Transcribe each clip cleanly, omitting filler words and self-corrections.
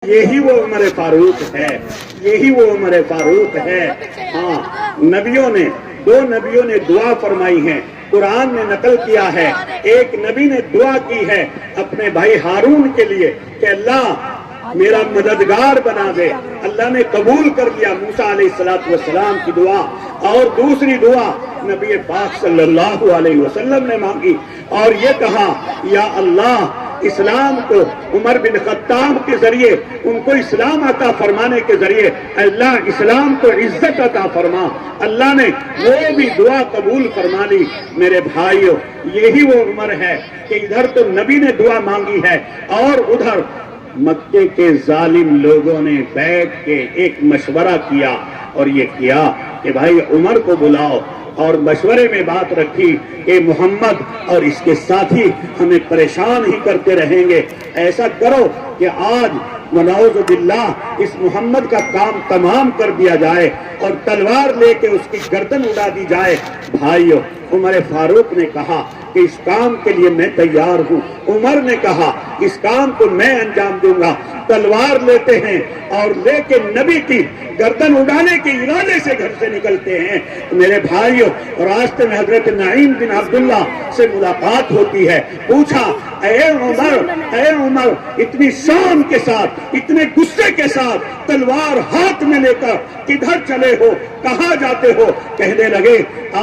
یہی وہ عمر فاروق ہے، یہی وہ عمر فاروق ہے۔ ہاں، دو نبیوں نے دعا فرمائی ہے، قرآن نے نقل کیا ہے۔ ایک نبی نے دعا کی ہے اپنے بھائی ہارون کے لیے کہ اللہ میرا مددگار بنا دے، اللہ نے قبول کر لیا موسیٰ علیہ السلام کی دعا۔ اور دوسری دعا نبی پاک صلی اللہ علیہ وسلم نے مانگی اور یہ کہا یا اللہ اسلام کو عمر بن خطاب کے ذریعے ان کو اسلام عطا فرمانے کے ذریعے اللہ اسلام کو عزت عطا فرما۔ اللہ نے وہ بھی دعا قبول فرما لی۔ میرے بھائیو، یہی وہ عمر ہے کہ ادھر تو نبی نے دعا مانگی ہے اور ادھر مکے کے ظالم لوگوں نے بیٹھ کے ایک مشورہ کیا اور یہ کیا کہ بھائی عمر کو بلاؤ، اور مشورے میں بات رکھی کہ محمد اور اس کے ساتھی ہمیں پریشان ہی کرتے رہیں گے، ایسا کرو کہ آج ونعوذ باللہ اس محمد کا کام تمام کر دیا جائے اور تلوار لے کے اس کی گردن اڑا دی جائے۔ بھائیو، عمر فاروق نے کہا کہ اس کام کے لیے میں تیار ہوں۔ عمر نے کہا اس کام کو میں انجام دوں گا۔ تلوار لیتے ہیں اور لے کے نبی کی گردن اڑانے کے ارادے سے گھر سے نکلتے ہیں۔ میرے بھائیو، راستے میں حضرت نعیم بن عبداللہ سے ملاقات ہوتی ہے۔ پوچھا اے عمر اتنی شان کے ساتھ، اتنے غصے کے ساتھ تلوار ہاتھ میں لے کر کدھر چلے ہو، کہاں جاتے ہو؟ کہنے لگے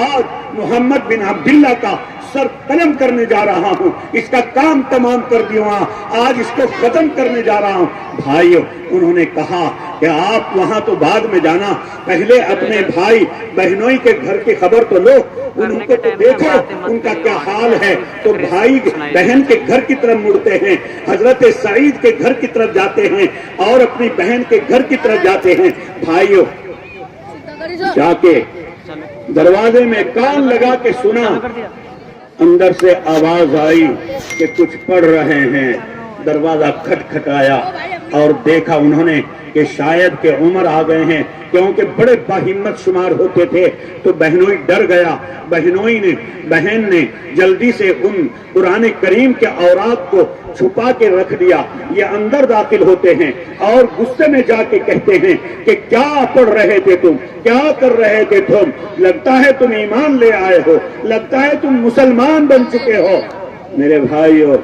آج محمد بن عبداللہ کا سر قلم کرنے جا رہا ہوں، اس کا کام تمام کر دیا، آج اس کو ختم کرنے جا رہا ہوں۔ بھائیو، انہوں نے کہا کہ آپ وہاں تو بعد میں جانا، پہلے اپنے بھائی بہنوئی کے گھر کی خبر تو لو، ان کو تو دیکھو ان کا کیا حال ہے۔ تو بھائی بہن کے گھر کی طرف مڑتے ہیں، حضرت سعید کے گھر کی طرف جاتے ہیں اور اپنی بہن کے گھر کی طرف جاتے ہیں۔ بھائیو، جا کے دروازے میں کان لگا کے سنا، اندر سے آواز آئی کہ کچھ پڑھ رہے ہیں۔ دروازہ کھٹکھٹایا اور دیکھا انہوں نے کہ شاید کہ عمر آ گئے ہیں، کیونکہ بڑے باہمت شمار ہوتے تھے۔ تو بہنوئی ڈر گیا، بہن نے جلدی سے ان قرآن کریم کے اوراق کو چھپا کے رکھ دیا۔ یہ اندر داخل ہوتے ہیں اور غصے میں جا کے کہتے ہیں کہ کیا پڑھ رہے تھے تم، کیا کر رہے تھے تم؟ لگتا ہے تم ایمان لے آئے ہو، لگتا ہے تم مسلمان بن چکے ہو۔ میرے بھائیو،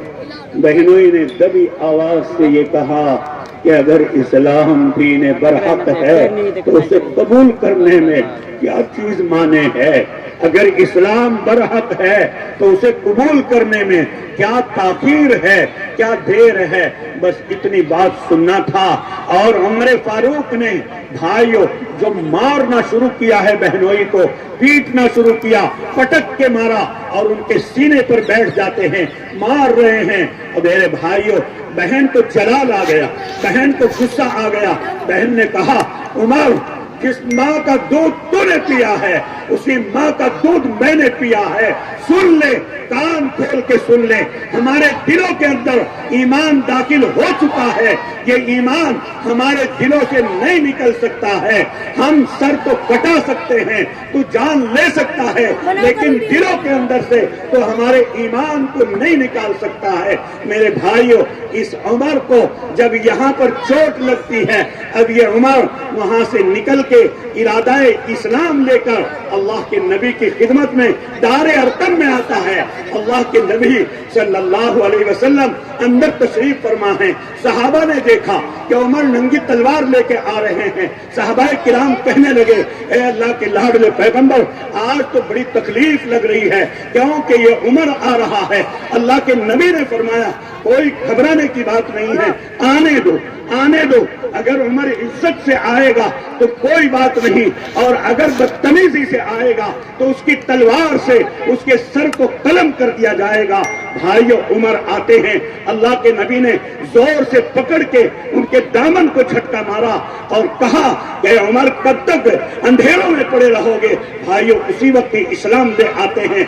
بہنوئی نے دبی آواز سے یہ کہا کہ اگر اسلام دین برحق ہے تو اسے قبول کرنے میں کیا چیز مانے ہے؟ اگر اسلام برحق ہے تو اسے قبول کرنے میں کیا تاخیر ہے، کیا دیر ہے؟ بس اتنی بات سننا تھا۔ اور عمر فاروق نے بھائیوں جو مارنا شروع کیا ہے، بہنوئی کو پیٹنا شروع کیا، پٹک کے مارا اور ان کے سینے پر بیٹھ جاتے ہیں، مار رہے ہیں۔ اور میرے بھائیوں، بہن کو جلال آ گیا، بہن کو غصہ آ گیا۔ بہن نے کہا عمر، جس ماں کا دودھ تو نے پیا ہے اسی ماں کا دودھ میں نے پیا ہے۔ سن لے، کان کھول کے سن لے، ہمارے دلوں کے اندر ایمان داخل ہو چکا ہے، یہ ایمان ہمارے دلوں سے نہیں نکل سکتا ہے۔ ہم سر تو کٹا سکتے ہیں، تو جان لے سکتا ہے، لیکن دلوں کے اندر سے تو ہمارے ایمان کو نہیں نکال سکتا ہے۔ میرے بھائیوں، اس عمر کو جب یہاں پر چوٹ لگتی ہے، اب یہ عمر وہاں سے نکل کے ارادہ اسلام لے کر اللہ کے نبی کی خدمت میں دار ارقم میں آتا ہے۔ اللہ کے نبی صلی اللہ علیہ وسلم اندر تشریف فرما ہیں۔ صحابہ نے دیکھا کہ عمر ننگی تلوار لے کے آ رہے ہیں۔ صحابہ کرام کہنے لگے اے اللہ کے لاڈلے پیغمبر، آج تو بڑی تکلیف لگ رہی ہے کیونکہ یہ عمر آ رہا ہے۔ اللہ کے نبی نے فرمایا کوئی گھبرانے کی بات نہیں ہے، آنے دو، آنے دو۔ اگر عمر عزت سے آئے گا تو کوئی بات نہیں، اور اگر بدتمیزی سے آئے گا تو اس کی تلوار سے اس کے سر کو قلم کر دیا جائے گا۔ بھائیو، عمر آتے ہیں، اللہ کے نبی نے زور سے پکڑ کے ان کے دامن کو جھٹکا مارا اور کہا کہ عمر کب تک اندھیروں میں پڑے رہو گے؟ بھائیو، اسی وقت اسلام لے آتے ہیں۔